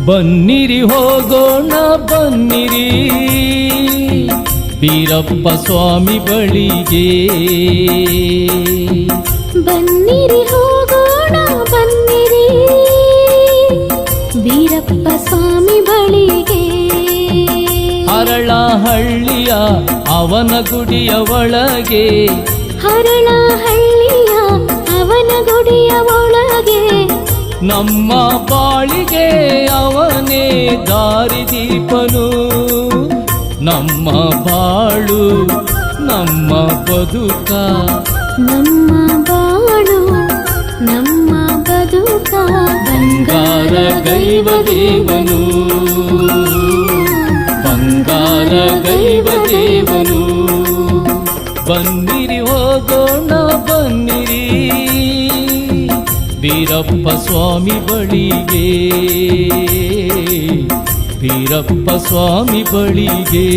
ಬನ್ನಿರಿ ಹೋಗೋಣ ಬನ್ನಿರಿ ಬೀರಪ್ಪ ಸ್ವಾಮಿ ಬಳಿಗೆ. ಬನ್ನಿರಿ ಹೋಗೋಣ ಬನ್ನಿರಿ ಬೀರಪ್ಪ ಸ್ವಾಮಿ ಬಳಿಗೆ. ಹರಳಹಳ್ಳಿಯ ಅವನ ಗುಡಿಯ ಒಳಗೆ, ಹರಳಹಳ್ಳಿಯ ಅವನ ಗುಡಿಯ ಒಳಗೆ, ನಮ್ಮ ಬಾಳಿಗೆ ಅವನೇ ದಾರಿದೀಪನು. ನಮ್ಮ ಬಾಳು ನಮ್ಮ ಬದುಕ, ನಮ್ಮ ಬಾಳು ನಮ್ಮ ಬದುಕ. ಬಂಗಾರ ಗೈವ ದೇವನು, ಬಂಗಾರ ಗೈವ ದೇವನು. ಬನ್ನಿರಿ ಹೋಗೋಣ ಬನ್ನಿರಿ ಬೀರಪ್ಪ ಸ್ವಾಮಿ ಬಳಿಗೆ, ಬೀರಪ್ಪ ಸ್ವಾಮಿ ಬಳಿಗೆ.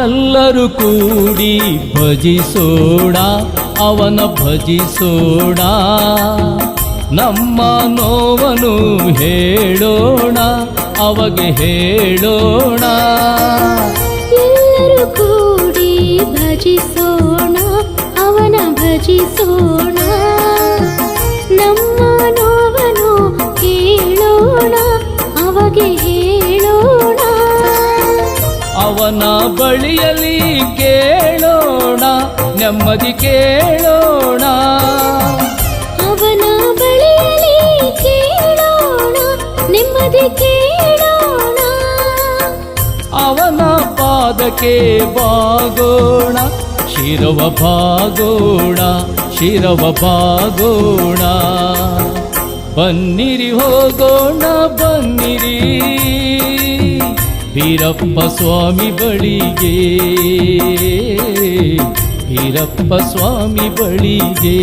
ಎಲ್ಲರೂ ಕೂಡಿ ಭಜಿಸೋಣ ಅವನ ಭಜಿಸೋಣ, ನಮ್ಮ ನೋವನ್ನು ಹೇಳೋಣ ಅವಗೆ ಹೇಳೋಣ. ಎಲ್ಲರೂ ಕೂಡಿ ಭಜಿಸೋಣ ಅವನ ಭಜಿಸೋಣ, ನಮ್ಮ ನೋವನ್ನು ಕೇಳೋಣ ಅವಗೆ ಹೇಳೋಣ. ಅವನ ಬಳಿಯಲ್ಲಿ ಕೇಳೋಣ ನೆಮ್ಮದಿ ಕೇಳೋಣ, ಅವನ ಬಳಿಯಲ್ಲಿ ಕೇಳೋಣ ನೆಮ್ಮದಿ ಕೇಳೋಣ. ಅವನ ಪಾದಕ್ಕೆ ಬಾಗೋಣ ಶಿರವ ಬಾಗೋಣ, ಶಿರವ ಬಾಗೋಣ. ಬನ್ನಿರಿ ಹೋಗೋಣ ಬನ್ನಿರಿ ಬೀರಪ್ಪ ಸ್ವಾಮಿ ಬಳಿಗೆ, ಬೀರಪ್ಪ ಸ್ವಾಮಿ ಬಳಿಗೆ.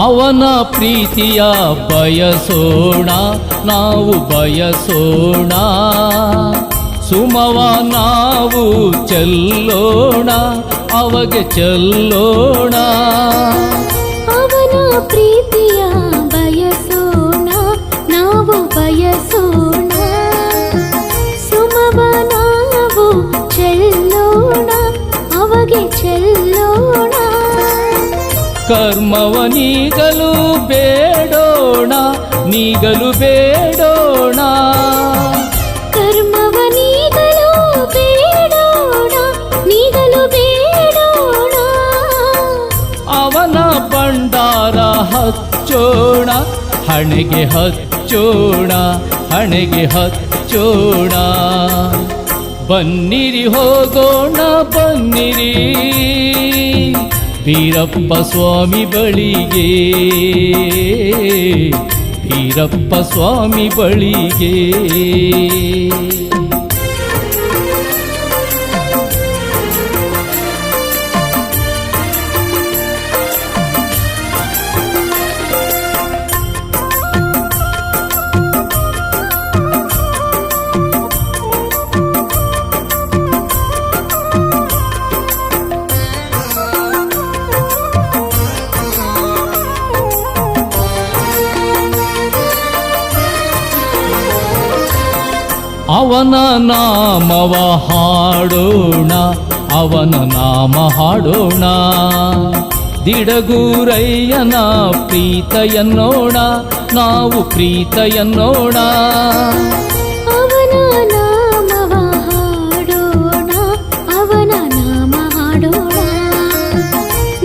ಅವನ ಪ್ರೀತಿಯ ಬಯಸೋಣ ನಾವು ಬಯಸೋಣ, ಸುಮವ ನಾವು ಚೆಲ್ಲೋಣ ಅವಗೆ ಚೆಲ್ಲೋಣ. ಅವನ ಪ್ರೀತಿಯ ಬಯಸೋಣ ನಾವು ಬಯಸೋಣ, ಸುಮವ ನಾವು ಚೆಲ್ಲೋಣ ಅವಗೆ ಚೆಲ್ಲೋಣ. ಕರ್ಮವ ನೀಗಲು ಬೇಡೋಣ ನೀಗಲು ಬೇಡೋಣ, ಕರ್ಮವ ನೀಗಲು ಬೇಡೋಣ ನೀಗಲು ಬೇಡೋಣ. ಅವನ ಭಂಡಾರ ಹಚ್ಚೋಣ ಹಣೆಗೆ ಹಚ್ಚೋಣ ಹಣೆಗೆ ಹಚ್ಚೋಣ. ಬನ್ನಿರಿ ಹೋಗೋಣ ಬನ್ನಿರಿ ಬೀರಪ್ಪ ಸ್ವಾಮಿ ಬಳಿಗೆ, ಬೀರಪ್ಪ ಸ್ವಾಮಿ ಬಳಿಗೆ. ಅವನ ನಾಮವ ಹಾಡೋಣ, ಅವನ ನಾಮ ಹಾಡೋಣ. ದಿಡಗೂರಯ್ಯನ ಪ್ರೀತ ಎನ್ನೋಣ, ನಾವು ಪ್ರೀತ ಎನ್ನೋಣ. ಅವನ ನಾಮವ ಹಾಡೋಣ, ಅವನ ನಾಮ ಹಾಡೋಣ.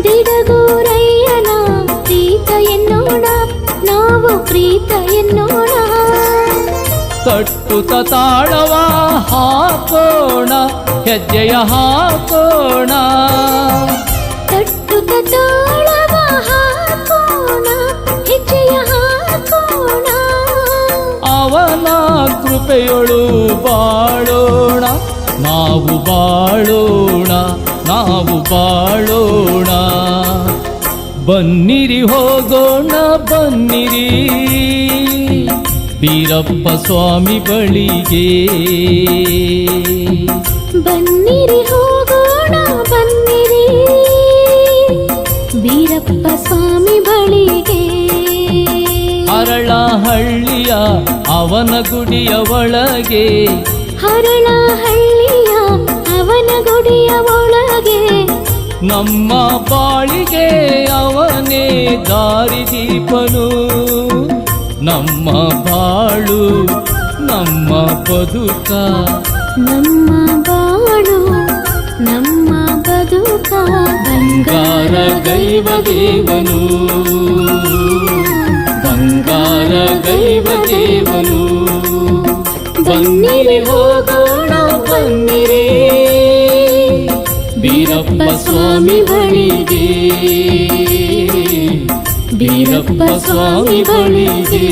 ದಿಡಗೂರಯ್ಯನ ಪ್ರೀತ ಎನ್ನೋಣ, ನಾವು ಪ್ರೀತ ಎನ್ನೋಣ. ತಟ್ಟುತ ತಾಳವ ಹಾಕೋಣ, ಹೆಜ್ಜೆಯ ಹಾಕೋಣ. ತಟ್ಟುತ ತಾಳವ ಹಾಕೋಣ, ಹೆಜ್ಜೆಯ ಹಾಕೋಣ. ಅವನ ಕೃಪೆಯೊಳು ಬಾಳೋಣ, ನಾವು ಬಾಳೋಣ, ನಾವು ಬಾಳೋಣ. ಬನ್ನಿರಿ ಹೋಗೋಣ ಬನ್ನಿರಿ, ಬೀರಪ್ಪ ಸ್ವಾಮಿ ಬಳಿಗೆ. ಬನ್ನಿರಿ ಹೋಗೋಣ ಬನ್ನಿರಿ, ಬೀರಪ್ಪ ಸ್ವಾಮಿ ಬಳಿಗೆ. ಹರಳಹಳ್ಳಿಯ ಅವನ ಗುಡಿಯ ಒಳಗೆ, ಹರಳಹಳ್ಳಿಯ ಅವನ ಗುಡಿಯ ಒಳಗೆ. ನಮ್ಮ ಬಾಳಿಗೆ ಅವನೇ ದಾರಿದೀಪನು. ನಮ್ಮ ಬಾಳು ನಮ್ಮ ಬದುಕ, ನಮ್ಮ ಬಾಳು ನಮ್ಮ ಬದುಕ. ಬಂಗಾರ ಗೈವ ದೇವನು, ಬಂಗಾರ ಗೈವ ದೇವನು. ಬನ್ನಿರಿ ಹೋಗೋಣ ಬನ್ನಿರಿ, ಬೀರಪ್ಪ ಸ್ವಾಮಿ ಬಳಿಗೆ, ಬೀರಪ್ಪ ಸ್ವಾಮಿ ಬಳಿಗೆ.